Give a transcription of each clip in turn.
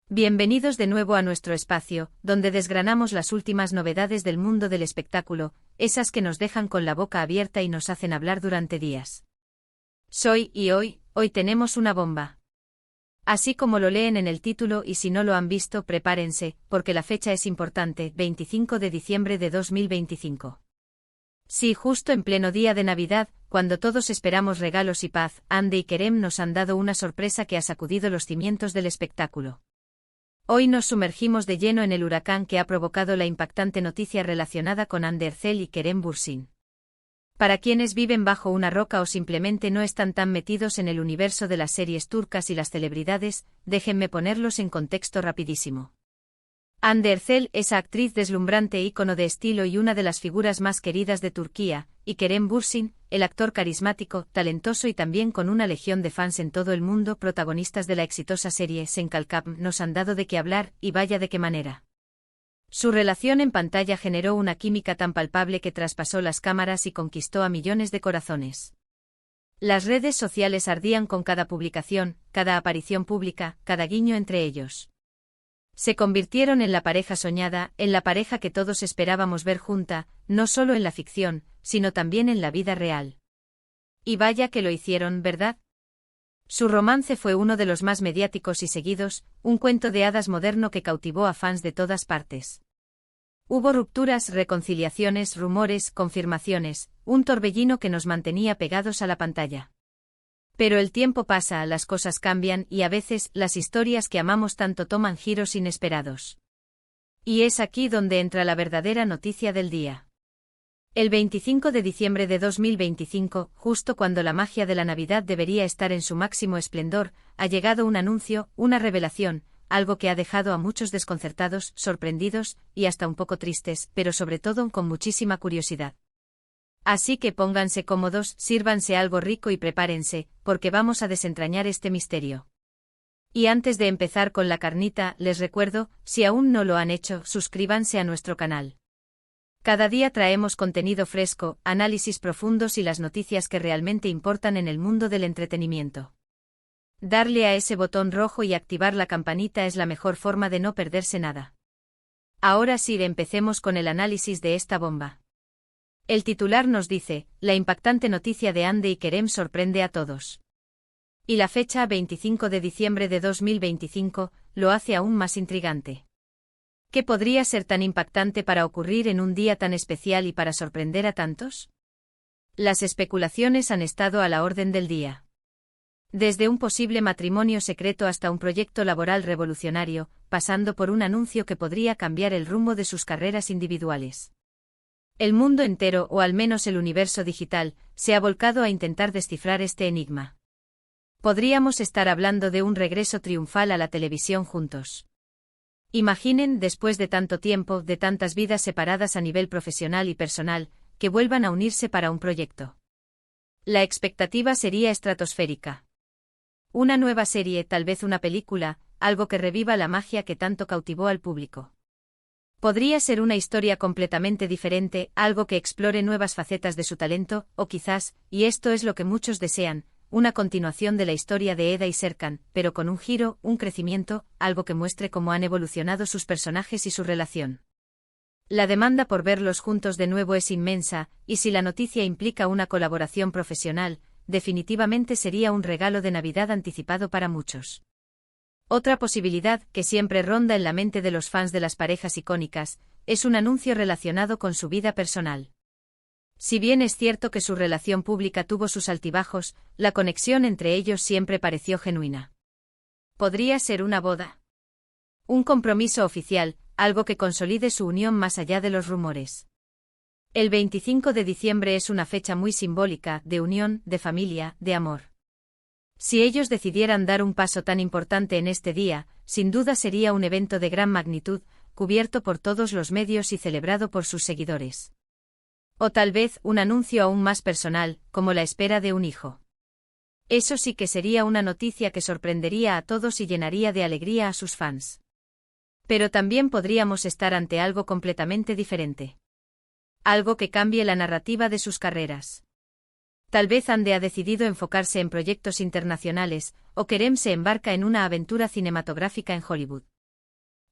Bienvenidos de nuevo a nuestro espacio, donde desgranamos las últimas novedades del mundo del espectáculo, esas que nos dejan con la boca abierta y nos hacen hablar durante días. Hoy tenemos una bomba. Así como lo leen en el título, y si no lo han visto, prepárense, porque la fecha es importante, 25 de diciembre de 2025. Sí, justo en pleno día de Navidad, cuando todos esperamos regalos y paz, Hande y Kerem nos han dado una sorpresa que ha sacudido los cimientos del espectáculo. Hoy nos sumergimos de lleno en el huracán que ha provocado la impactante noticia relacionada con Hande Erçel y Kerem Bürsin. Para quienes viven bajo una roca o simplemente no están tan metidos en el universo de las series turcas y las celebridades, déjenme ponerlos en contexto rapidísimo. Hande Erçel, esa actriz deslumbrante ícono de estilo y una de las figuras más queridas de Turquía, y Kerem Bürsin, el actor carismático, talentoso y también con una legión de fans en todo el mundo, protagonistas de la exitosa serie Sen Kalkam, nos han dado de qué hablar, y vaya de qué manera. Su relación en pantalla generó una química tan palpable que traspasó las cámaras y conquistó a millones de corazones. Las redes sociales ardían con cada publicación, cada aparición pública, cada guiño entre ellos. Se convirtieron en la pareja soñada, en la pareja que todos esperábamos ver junta, no solo en la ficción, sino también en la vida real. Y vaya que lo hicieron, ¿verdad? Su romance fue uno de los más mediáticos y seguidos, un cuento de hadas moderno que cautivó a fans de todas partes. Hubo rupturas, reconciliaciones, rumores, confirmaciones, un torbellino que nos mantenía pegados a la pantalla. Pero el tiempo pasa, las cosas cambian y a veces las historias que amamos tanto toman giros inesperados. Y es aquí donde entra la verdadera noticia del día. El 25 de diciembre de 2025, justo cuando la magia de la Navidad debería estar en su máximo esplendor, ha llegado un anuncio, una revelación, algo que ha dejado a muchos desconcertados, sorprendidos y hasta un poco tristes, pero sobre todo con muchísima curiosidad. Así que pónganse cómodos, sírvanse algo rico y prepárense, porque vamos a desentrañar este misterio. Y antes de empezar con la carnita, les recuerdo, si aún no lo han hecho, suscríbanse a nuestro canal. Cada día traemos contenido fresco, análisis profundos y las noticias que realmente importan en el mundo del entretenimiento. Darle a ese botón rojo y activar la campanita es la mejor forma de no perderse nada. Ahora sí, empecemos con el análisis de esta bomba. El titular nos dice, la impactante noticia de Hande y Kerem sorprende a todos. Y la fecha, 25 de diciembre de 2025, lo hace aún más intrigante. ¿Qué podría ser tan impactante para ocurrir en un día tan especial y para sorprender a tantos? Las especulaciones han estado a la orden del día. Desde un posible matrimonio secreto hasta un proyecto laboral revolucionario, pasando por un anuncio que podría cambiar el rumbo de sus carreras individuales. El mundo entero, o al menos el universo digital, se ha volcado a intentar descifrar este enigma. Podríamos estar hablando de un regreso triunfal a la televisión juntos. Imaginen, después de tanto tiempo, de tantas vidas separadas a nivel profesional y personal, que vuelvan a unirse para un proyecto. La expectativa sería estratosférica. Una nueva serie, tal vez una película, algo que reviva la magia que tanto cautivó al público. Podría ser una historia completamente diferente, algo que explore nuevas facetas de su talento, o quizás, y esto es lo que muchos desean, una continuación de la historia de Eda y Serkan, pero con un giro, un crecimiento, algo que muestre cómo han evolucionado sus personajes y su relación. La demanda por verlos juntos de nuevo es inmensa, y si la noticia implica una colaboración profesional, definitivamente sería un regalo de Navidad anticipado para muchos. Otra posibilidad, que siempre ronda en la mente de los fans de las parejas icónicas, es un anuncio relacionado con su vida personal. Si bien es cierto que su relación pública tuvo sus altibajos, la conexión entre ellos siempre pareció genuina. Podría ser una boda. Un compromiso oficial, algo que consolide su unión más allá de los rumores. El 25 de diciembre es una fecha muy simbólica, de unión, de familia, de amor. Si ellos decidieran dar un paso tan importante en este día, sin duda sería un evento de gran magnitud, cubierto por todos los medios y celebrado por sus seguidores. O tal vez un anuncio aún más personal, como la espera de un hijo. Eso sí que sería una noticia que sorprendería a todos y llenaría de alegría a sus fans. Pero también podríamos estar ante algo completamente diferente. Algo que cambie la narrativa de sus carreras. Tal vez Hande ha decidido enfocarse en proyectos internacionales, o Kerem se embarca en una aventura cinematográfica en Hollywood.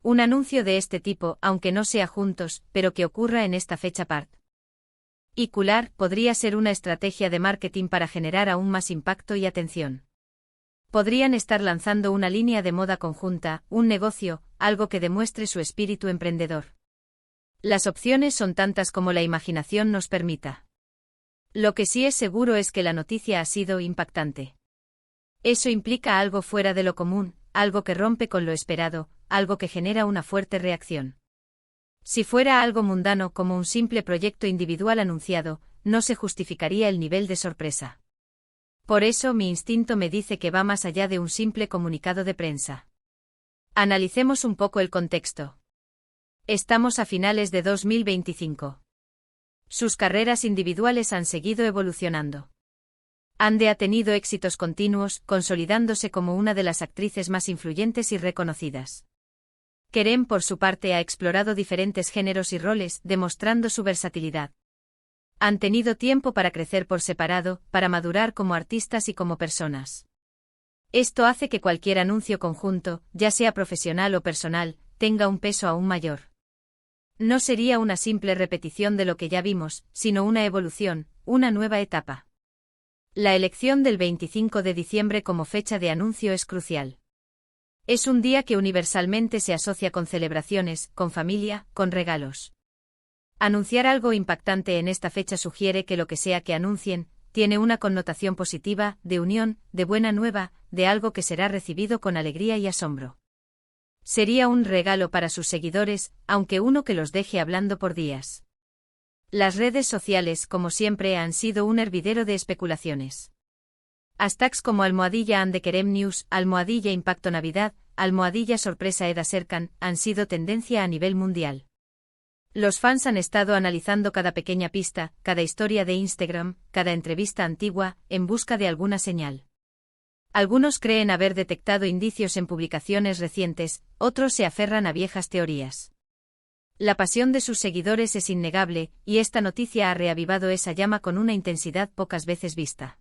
Un anuncio de este tipo, aunque no sea juntos, pero que ocurra en esta fecha particular, podría ser una estrategia de marketing para generar aún más impacto y atención. Podrían estar lanzando una línea de moda conjunta, un negocio, algo que demuestre su espíritu emprendedor. Las opciones son tantas como la imaginación nos permita. Lo que sí es seguro es que la noticia ha sido impactante. Eso implica algo fuera de lo común, algo que rompe con lo esperado, algo que genera una fuerte reacción. Si fuera algo mundano como un simple proyecto individual anunciado, no se justificaría el nivel de sorpresa. Por eso mi instinto me dice que va más allá de un simple comunicado de prensa. Analicemos un poco el contexto. Estamos a finales de 2025. Sus carreras individuales han seguido evolucionando. Ande ha tenido éxitos continuos, consolidándose como una de las actrices más influyentes y reconocidas. Kerem, por su parte, ha explorado diferentes géneros y roles, demostrando su versatilidad. Han tenido tiempo para crecer por separado, para madurar como artistas y como personas. Esto hace que cualquier anuncio conjunto, ya sea profesional o personal, tenga un peso aún mayor. No sería una simple repetición de lo que ya vimos, sino una evolución, una nueva etapa. La elección del 25 de diciembre como fecha de anuncio es crucial. Es un día que universalmente se asocia con celebraciones, con familia, con regalos. Anunciar algo impactante en esta fecha sugiere que lo que sea que anuncien, tiene una connotación positiva, de unión, de buena nueva, de algo que será recibido con alegría y asombro. Sería un regalo para sus seguidores, aunque uno que los deje hablando por días. Las redes sociales, como siempre, han sido un hervidero de especulaciones. Hashtags como @ande Kerem News, @impacto Navidad, @sorpresa Eda Serkan, han sido tendencia a nivel mundial. Los fans han estado analizando cada pequeña pista, cada historia de Instagram, cada entrevista antigua, en busca de alguna señal. Algunos creen haber detectado indicios en publicaciones recientes, otros se aferran a viejas teorías. La pasión de sus seguidores es innegable, y esta noticia ha reavivado esa llama con una intensidad pocas veces vista.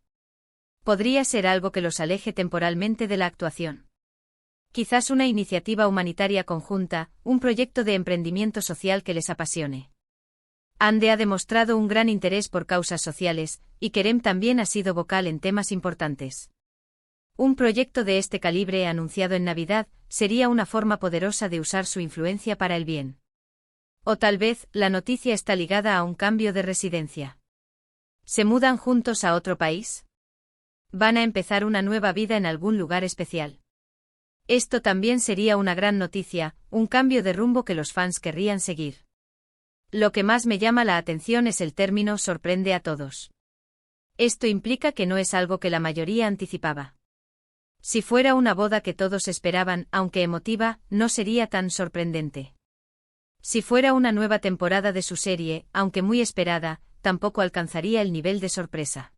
Podría ser algo que los aleje temporalmente de la actuación. Quizás una iniciativa humanitaria conjunta, un proyecto de emprendimiento social que les apasione. Ande ha demostrado un gran interés por causas sociales, y Kerem también ha sido vocal en temas importantes. Un proyecto de este calibre anunciado en Navidad sería una forma poderosa de usar su influencia para el bien. O tal vez, la noticia está ligada a un cambio de residencia. ¿Se mudan juntos a otro país? ¿Van a empezar una nueva vida en algún lugar especial? Esto también sería una gran noticia, un cambio de rumbo que los fans querrían seguir. Lo que más me llama la atención es el término sorprende a todos. Esto implica que no es algo que la mayoría anticipaba. Si fuera una boda que todos esperaban, aunque emotiva, no sería tan sorprendente. Si fuera una nueva temporada de su serie, aunque muy esperada, tampoco alcanzaría el nivel de sorpresa.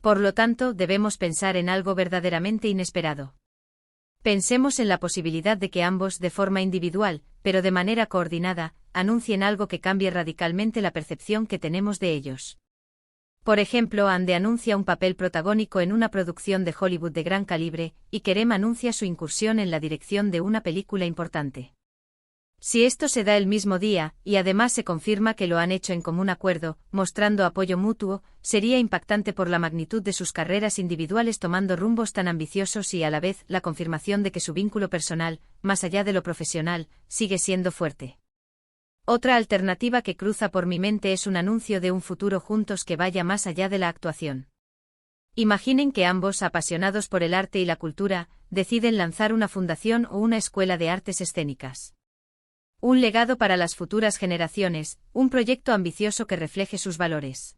Por lo tanto, debemos pensar en algo verdaderamente inesperado. Pensemos en la posibilidad de que ambos, de forma individual, pero de manera coordinada, anuncien algo que cambie radicalmente la percepción que tenemos de ellos. Por ejemplo, Ande anuncia un papel protagónico en una producción de Hollywood de gran calibre, y Kerem anuncia su incursión en la dirección de una película importante. Si esto se da el mismo día, y además se confirma que lo han hecho en común acuerdo, mostrando apoyo mutuo, sería impactante por la magnitud de sus carreras individuales tomando rumbos tan ambiciosos y a la vez la confirmación de que su vínculo personal, más allá de lo profesional, sigue siendo fuerte. Otra alternativa que cruza por mi mente es un anuncio de un futuro juntos que vaya más allá de la actuación. Imaginen que ambos, apasionados por el arte y la cultura, deciden lanzar una fundación o una escuela de artes escénicas. Un legado para las futuras generaciones, un proyecto ambicioso que refleje sus valores.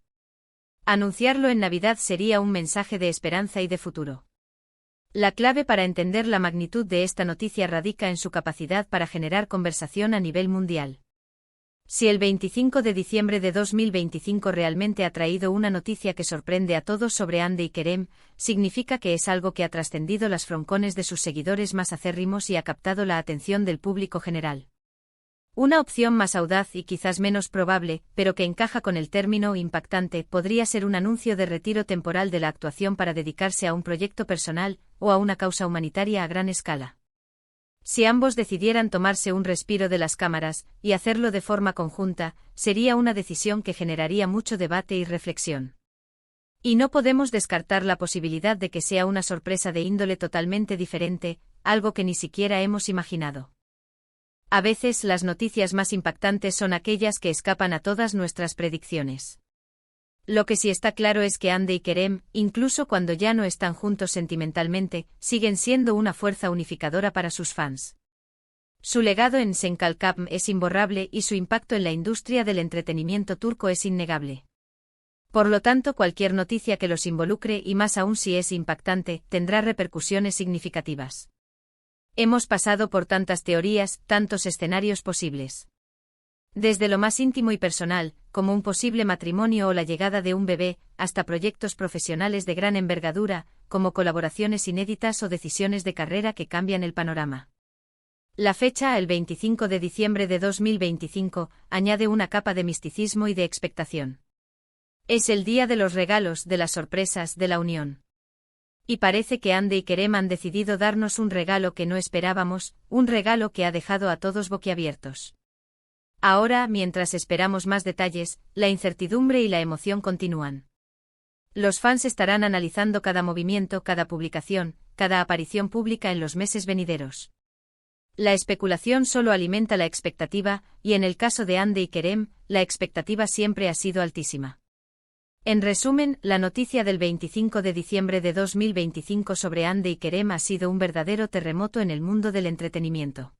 Anunciarlo en Navidad sería un mensaje de esperanza y de futuro. La clave para entender la magnitud de esta noticia radica en su capacidad para generar conversación a nivel mundial. Si el 25 de diciembre de 2025 realmente ha traído una noticia que sorprende a todos sobre Ande y Kerem, significa que es algo que ha trascendido las froncones de sus seguidores más acérrimos y ha captado la atención del público general. Una opción más audaz y quizás menos probable, pero que encaja con el término impactante, podría ser un anuncio de retiro temporal de la actuación para dedicarse a un proyecto personal o a una causa humanitaria a gran escala. Si ambos decidieran tomarse un respiro de las cámaras, y hacerlo de forma conjunta, sería una decisión que generaría mucho debate y reflexión. Y no podemos descartar la posibilidad de que sea una sorpresa de índole totalmente diferente, algo que ni siquiera hemos imaginado. A veces las noticias más impactantes son aquellas que escapan a todas nuestras predicciones. Lo que sí está claro es que Hande y Kerem, incluso cuando ya no están juntos sentimentalmente, siguen siendo una fuerza unificadora para sus fans. Su legado en Senkalkam es imborrable y su impacto en la industria del entretenimiento turco es innegable. Por lo tanto, cualquier noticia que los involucre, y más aún si es impactante, tendrá repercusiones significativas. Hemos pasado por tantas teorías, tantos escenarios posibles. Desde lo más íntimo y personal, como un posible matrimonio o la llegada de un bebé, hasta proyectos profesionales de gran envergadura, como colaboraciones inéditas o decisiones de carrera que cambian el panorama. La fecha, el 25 de diciembre de 2025, añade una capa de misticismo y de expectación. Es el día de los regalos, de las sorpresas, de la unión. Y parece que Hande y Kerem han decidido darnos un regalo que no esperábamos, un regalo que ha dejado a todos boquiabiertos. Ahora, mientras esperamos más detalles, la incertidumbre y la emoción continúan. Los fans estarán analizando cada movimiento, cada publicación, cada aparición pública en los meses venideros. La especulación solo alimenta la expectativa, y en el caso de Hande y Kerem, la expectativa siempre ha sido altísima. En resumen, la noticia del 25 de diciembre de 2025 sobre Hande y Kerem ha sido un verdadero terremoto en el mundo del entretenimiento.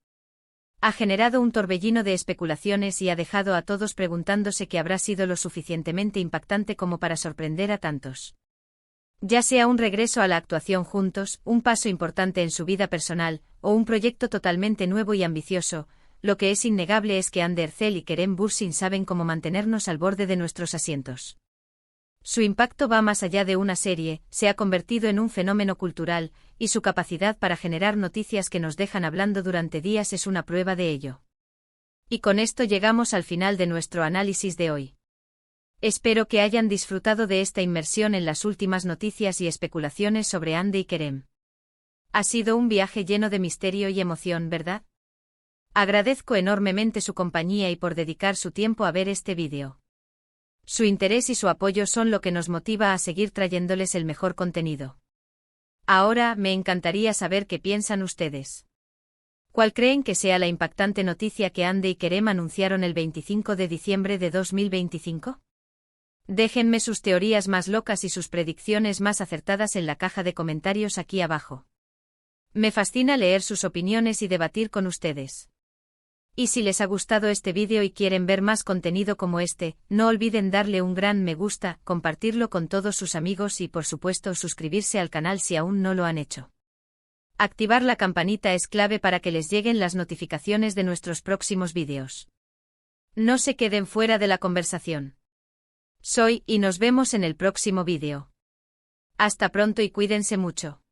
Ha generado un torbellino de especulaciones y ha dejado a todos preguntándose qué habrá sido lo suficientemente impactante como para sorprender a tantos. Ya sea un regreso a la actuación juntos, un paso importante en su vida personal, o un proyecto totalmente nuevo y ambicioso, lo que es innegable es que Hande Erçel y Kerem Bürsin saben cómo mantenernos al borde de nuestros asientos. Su impacto va más allá de una serie, se ha convertido en un fenómeno cultural, y su capacidad para generar noticias que nos dejan hablando durante días es una prueba de ello. Y con esto llegamos al final de nuestro análisis de hoy. Espero que hayan disfrutado de esta inmersión en las últimas noticias y especulaciones sobre Hande y Kerem. Ha sido un viaje lleno de misterio y emoción, ¿verdad? Agradezco enormemente su compañía y por dedicar su tiempo a ver este vídeo. Su interés y su apoyo son lo que nos motiva a seguir trayéndoles el mejor contenido. Ahora, me encantaría saber qué piensan ustedes. ¿Cuál creen que sea la impactante noticia que Hande y Kerem anunciaron el 25 de diciembre de 2025? Déjenme sus teorías más locas y sus predicciones más acertadas en la caja de comentarios aquí abajo. Me fascina leer sus opiniones y debatir con ustedes. Y si les ha gustado este vídeo y quieren ver más contenido como este, no olviden darle un gran me gusta, compartirlo con todos sus amigos y por supuesto suscribirse al canal si aún no lo han hecho. Activar la campanita es clave para que les lleguen las notificaciones de nuestros próximos vídeos. No se queden fuera de la conversación. Soy y nos vemos en el próximo vídeo. Hasta pronto y cuídense mucho.